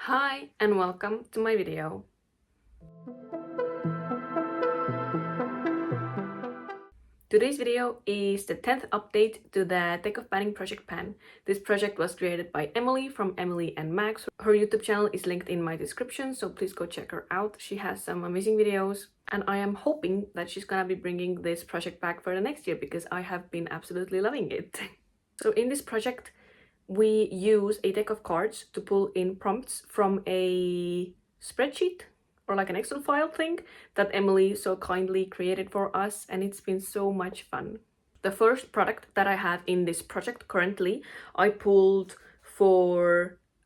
Hi and welcome to my video. Today's video is the 10th update to the Tech of Panning project Pan. This project was created by Emily from Emily and Max. Her YouTube channel is linked in my description, so please go check her out. She has some amazing videos and I am hoping that she's gonna be bringing this project back for the next year because I have been absolutely loving it. So in this project, we use a deck of cards to pull in prompts from a spreadsheet or like an Excel file thing that Emily so kindly created for us, and it's been so much fun. The first product that I have in this project currently, I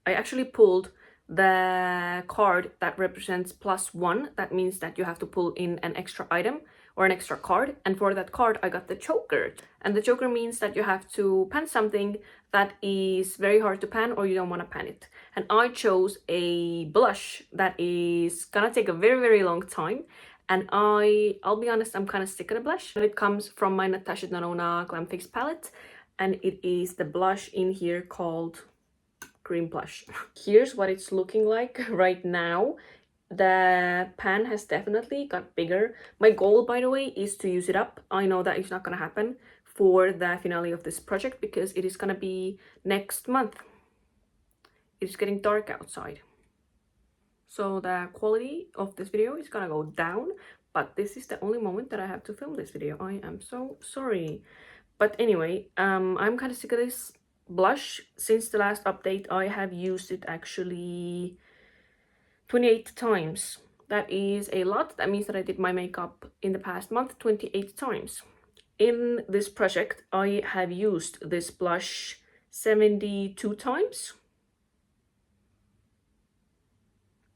actually pulled the card that represents +1. That means that you have to pull in an extra item or an extra card, and for that card I got the Joker. And the Joker means that you have to pan something that is very hard to pan or you don't want to pan it. And I chose a blush that is gonna take a very long time, and I'll be honest, I'm kind of sick of the blush. And it comes from my Natasha Denona Glam Fix palette, and it is the blush in here called Cream Blush. Here's what it's looking like right now. The pan has definitely got bigger. My goal, by the way, is to use it up. I know that it's not gonna happen for the finale of this project because it is gonna be next month. It's getting dark outside, so the quality of this video is gonna go down, but this is the only moment that I have to film this video. I am so sorry. But anyway, I'm kind of sick of this blush. Since the last update, I have used it actually 28 times. That is a lot. That means that I did my makeup in the past month 28 times. In this project, I have used this blush 72 times.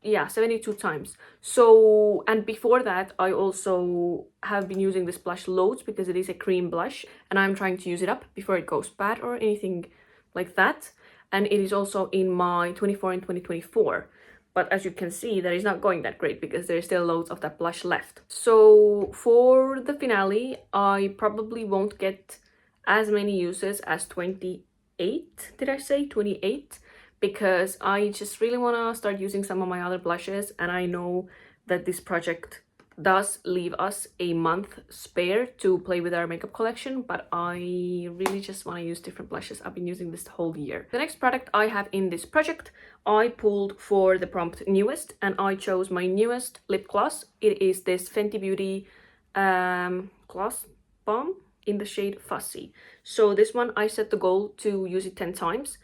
Yeah, 72 times. So, and before that, I also have been using this blush loads because it is a cream blush and I'm trying to use it up before it goes bad or anything like that. And it is also in my 24 and 2024. But as you can see, that is not going that great because there's still loads of that blush left. So for the finale, I probably won't get as many uses as 28. Did I say 28? Because I just really want to start using some of my other blushes, and I know that this project does leave us a month spare to play with our makeup collection, but I really just want to use different blushes. I've been using this the whole year. The next product I have in this project, I pulled for the prompt newest, and I chose my newest lip gloss. It is this Fenty Beauty gloss bomb in the shade Fussy. So this one, I set the goal to use it 10 times.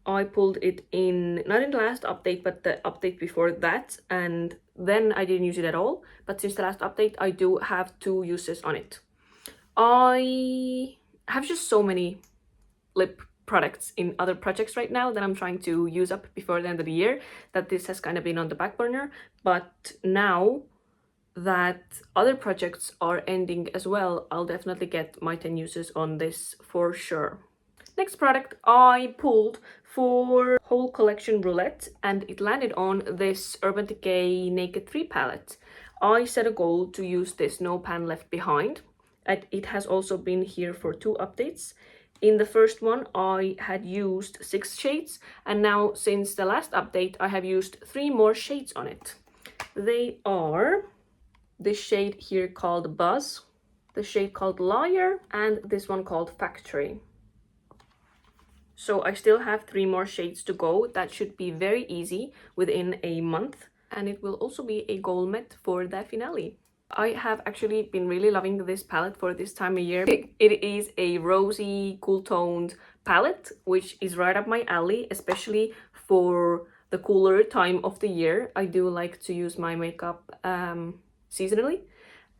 I pulled it in, not in the last update, but the update before that, and then I didn't use it at all. But since the last update, I do have 2 uses on it. I have just so many lip products in other projects right now that I'm trying to use up before the end of the year, that this has kind of been on the back burner. But now that other projects are ending as well, I'll definitely get my 10 uses on this for sure. Next product I pulled for whole collection roulette, and it landed on this Urban Decay Naked 3 palette. I set a goal to use this No Pan Left Behind, and it has also been here for 2 updates. In the first one, I had used 6 shades, and now since the last update, I have used 3 more shades on it. They are this shade here called Buzz, the shade called Liar, and this one called Factory. So I still have 3 more shades to go. That should be very easy within a month, and it will also be a goal met for the finale. I have actually been really loving this palette for this time of year. It is a rosy, cool-toned palette, which is right up my alley, especially for the cooler time of the year. I do like to use my makeup seasonally,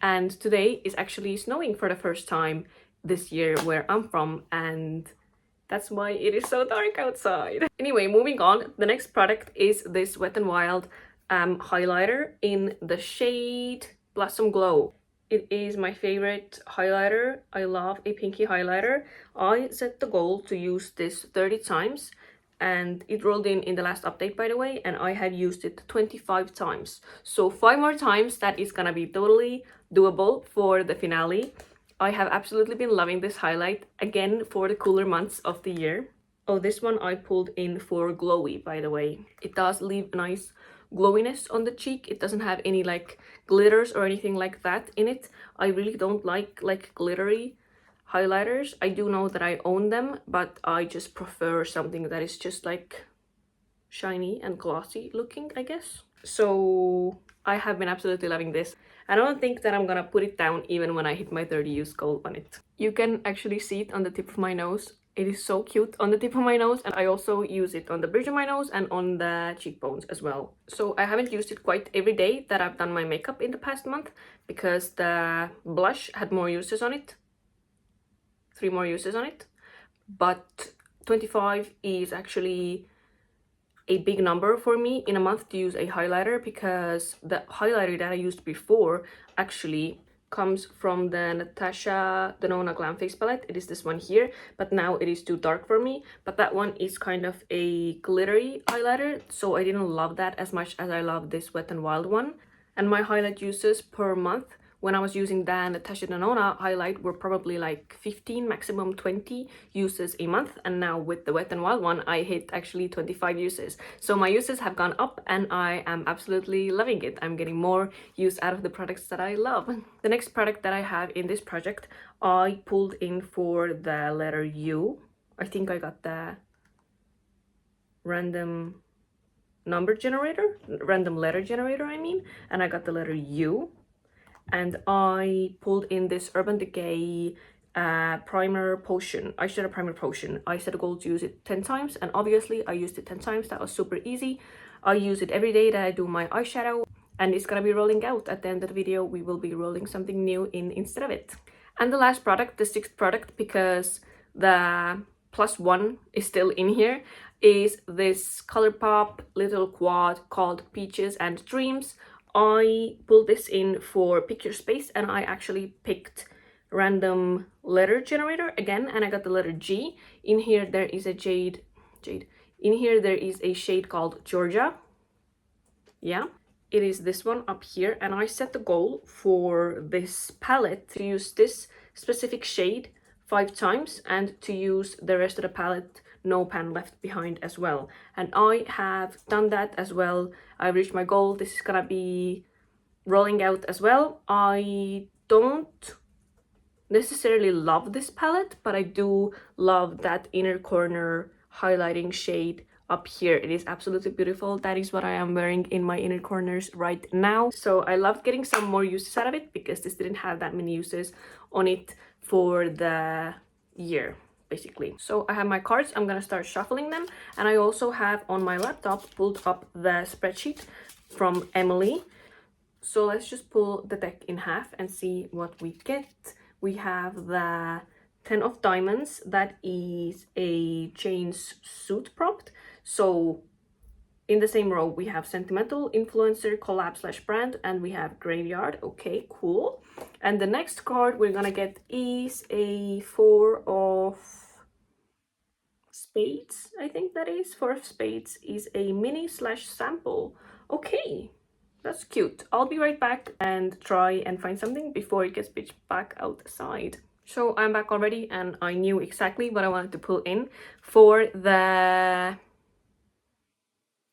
and today is actually snowing for the first time this year where I'm from, and that's why it is so dark outside. Anyway, moving on, the next product is this Wet n Wild highlighter in the shade Blossom Glow. It is my favorite highlighter. I love a pinky highlighter. I set the goal to use this 30 times, and it rolled in the last update, by the way, and I have used it 25 times. So 5 more times, that is gonna be totally doable for the finale. I have absolutely been loving this highlight, again, for the cooler months of the year. Oh, this one I pulled in for glowy, by the way. It does leave a nice glowiness on the cheek. It doesn't have any like glitters or anything like that in it. I really don't like glittery highlighters. I do know that I own them, but I just prefer something that is just like shiny and glossy looking, I guess. So I have been absolutely loving this. I don't think that I'm gonna put it down even when I hit my 30 use goal on it. You can actually see it on the tip of my nose. It is so cute on the tip of my nose, and I also use it on the bridge of my nose and on the cheekbones as well. So I haven't used it quite every day that I've done my makeup in the past month because the blush had more uses on it. 3 more uses on it. But 25 is actually a big number for me in a month to use a highlighter, because the highlighter that I used before actually comes from the Natasha Denona Glam Face Palette. It is this one here, but now it is too dark for me. But that one is kind of a glittery highlighter, so I didn't love that as much as I love this Wet n Wild one. And my highlight uses per month when I was using the Natasha Denona highlight were probably like 15, maximum 20 uses a month. And now with the Wet n Wild one, I hit actually 25 uses. So my uses have gone up and I am absolutely loving it. I'm getting more use out of the products that I love. The next product that I have in this project, I pulled in for the letter U. I think I got the random letter generator, I mean, and I got the letter U. And I pulled in this Urban Decay primer potion, eyeshadow primer potion. I set a goal to use it 10 times, and obviously I used it 10 times. That was super easy. I use it every day that I do my eyeshadow, and it's gonna be rolling out. At the end of the video, we will be rolling something new in instead of it. And the last product, the 6th product, because the +1 is still in here, is this ColourPop little quad called Peaches and Dreams. I pulled this in for Pick Your Space, and I actually picked random letter generator again, and I got the letter G. In here there is a jade. In here there is a shade called Georgia. Yeah, it is this one up here, and I set the goal for this palette to use this specific shade 5 times and to use the rest of the palette no pan left behind as well. And I have done that as well. I reached my goal. This is gonna be rolling out as well. I don't necessarily love this palette, but I do love that inner corner highlighting shade up here. It is absolutely beautiful. That is what I am wearing in my inner corners right now. So I loved getting some more uses out of it because this didn't have that many uses on it for the year, basically. So I have my cards. I'm gonna start shuffling them, and I also have on my laptop pulled up the spreadsheet from Emily. So let's just pull the deck in half and see what we get. We have the 10 of diamonds. That is a Jane's suit prompt. So in the same row we have sentimental, influencer, collab / brand, and we have graveyard. Okay, cool. And the next card we're gonna get is a 4 of spades. I think that is 4 of spades is a mini / sample. Okay, that's cute. I'll be right back and try and find something before it gets pitched back outside. So I'm back already, and I knew exactly what I wanted to pull in for the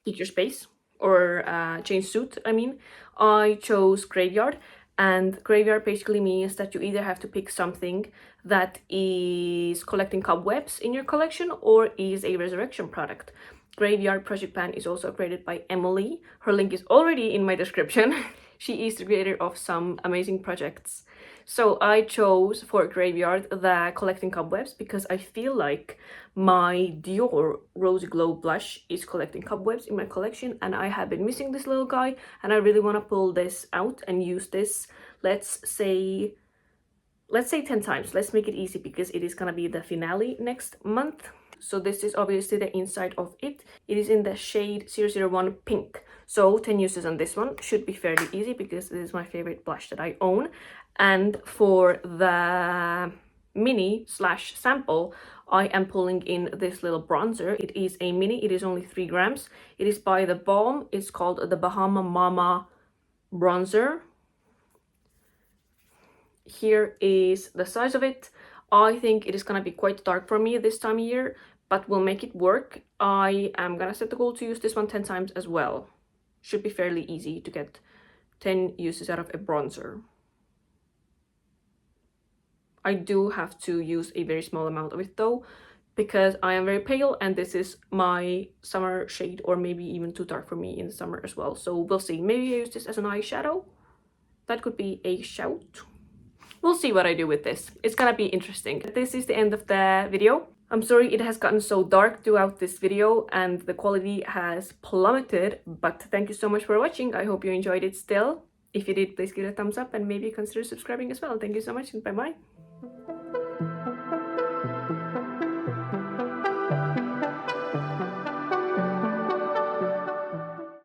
Pick Your Space, or Change Suit, I mean. I chose Graveyard, and Graveyard basically means that you either have to pick something that is collecting cobwebs in your collection or is a resurrection product. Graveyard Project Pan is also created by Emily. Her link is already in my description. She is the creator of some amazing projects. So I chose for Graveyard the Collecting Cobwebs because I feel like my Dior Rosy Glow blush is collecting cobwebs in my collection, and I have been missing this little guy, and I really want to pull this out and use this, let's say 10 times. Let's make it easy because it is gonna be the finale next month. So this is obviously the inside of it. It is in the shade 001 Pink. So 10 uses on this one should be fairly easy because it is my favorite blush that I own. And for the mini / sample, I am pulling in this little bronzer. It is a mini. It is only 3 grams. It is by The Balm. It's called the Bahama Mama bronzer. Here is the size of it. I think it is gonna be quite dark for me this time of year, but we'll make it work. I am gonna set the goal to use this one 10 times as well. Should be fairly easy to get 10 uses out of a bronzer. I do have to use a very small amount of it though, because I am very pale and this is my summer shade, or maybe even too dark for me in the summer as well. So we'll see. Maybe I use this as an eyeshadow. That could be a shout. We'll see what I do with this. It's gonna be interesting. This is the end of the video. I'm sorry it has gotten so dark throughout this video and the quality has plummeted, but thank you so much for watching. I hope you enjoyed it still. If you did, please give it a thumbs up and maybe consider subscribing as well. Thank you so much and bye bye.